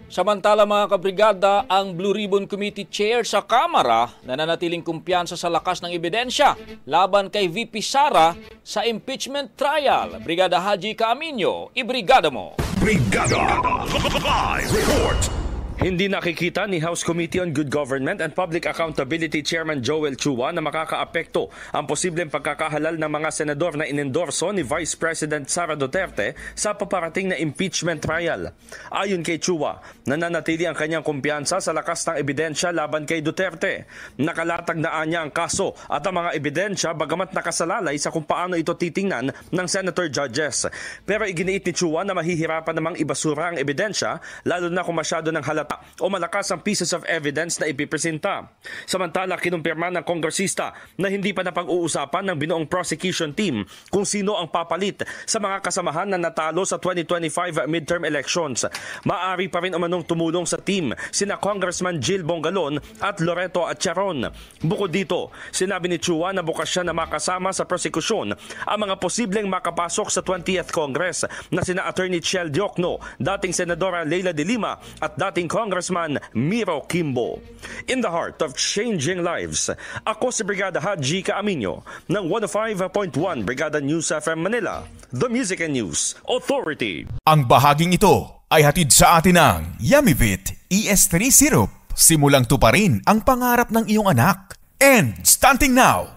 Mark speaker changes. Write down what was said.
Speaker 1: Samantala mga kabrigada, ang Blue Ribbon Committee Chair sa Kamara nananatiling kumpiyansa sa lakas ng ebidensya laban kay VP Sara sa impeachment trial. Brigada Haji Caaminio, ibrigada mo.
Speaker 2: Brigada Live Report.
Speaker 3: Hindi nakikita ni House Committee on Good Government and Public Accountability Chairman Joel Chua na makakaapekto ang posibleng pagkakahalal ng mga senador na inendorso ni Vice President Sara Duterte sa paparating na impeachment trial. Ayon kay Chua, nananatili ang kanyang kumpiyansa sa lakas ng ebidensya laban kay Duterte. Nakalatag na niya ang kaso at ang mga ebidensya bagamat nakasalalay sa kung paano ito titingnan ng senator judges. Pero iginiit ni Chua na mahihirapan namang ibasura ang ebidensya lalo na kung masyado ng halata o malakas ang pieces of evidence na ipipresenta. Samantala, kinumpirma ng kongresista na hindi pa napag-uusapan ng binuong prosecution team kung sino ang papalit sa mga kasamahan na natalo sa 2025 midterm elections. Maaari pa rin umanong tumulong sa team sina Congressman Jill Bongalon at Loreto Acharon. Bukod dito, sinabi ni Chua na bukas siya na makasama sa prosekusyon ang mga posibleng makapasok sa 20th Congress na sina Attorney Chel Diokno, dating Senadora Leila de Lima at dating Congressman Miro Kimbo. In the heart of changing lives, ako si Brigada Haji Caaminio ng 105.1 Brigada News FM Manila, The Music and News Authority.
Speaker 4: Ang bahaging ito ay hatid sa atin ng Yummy-Vit ES3 Syrup. Simulang tuparin ang pangarap ng iyong anak. And starting now,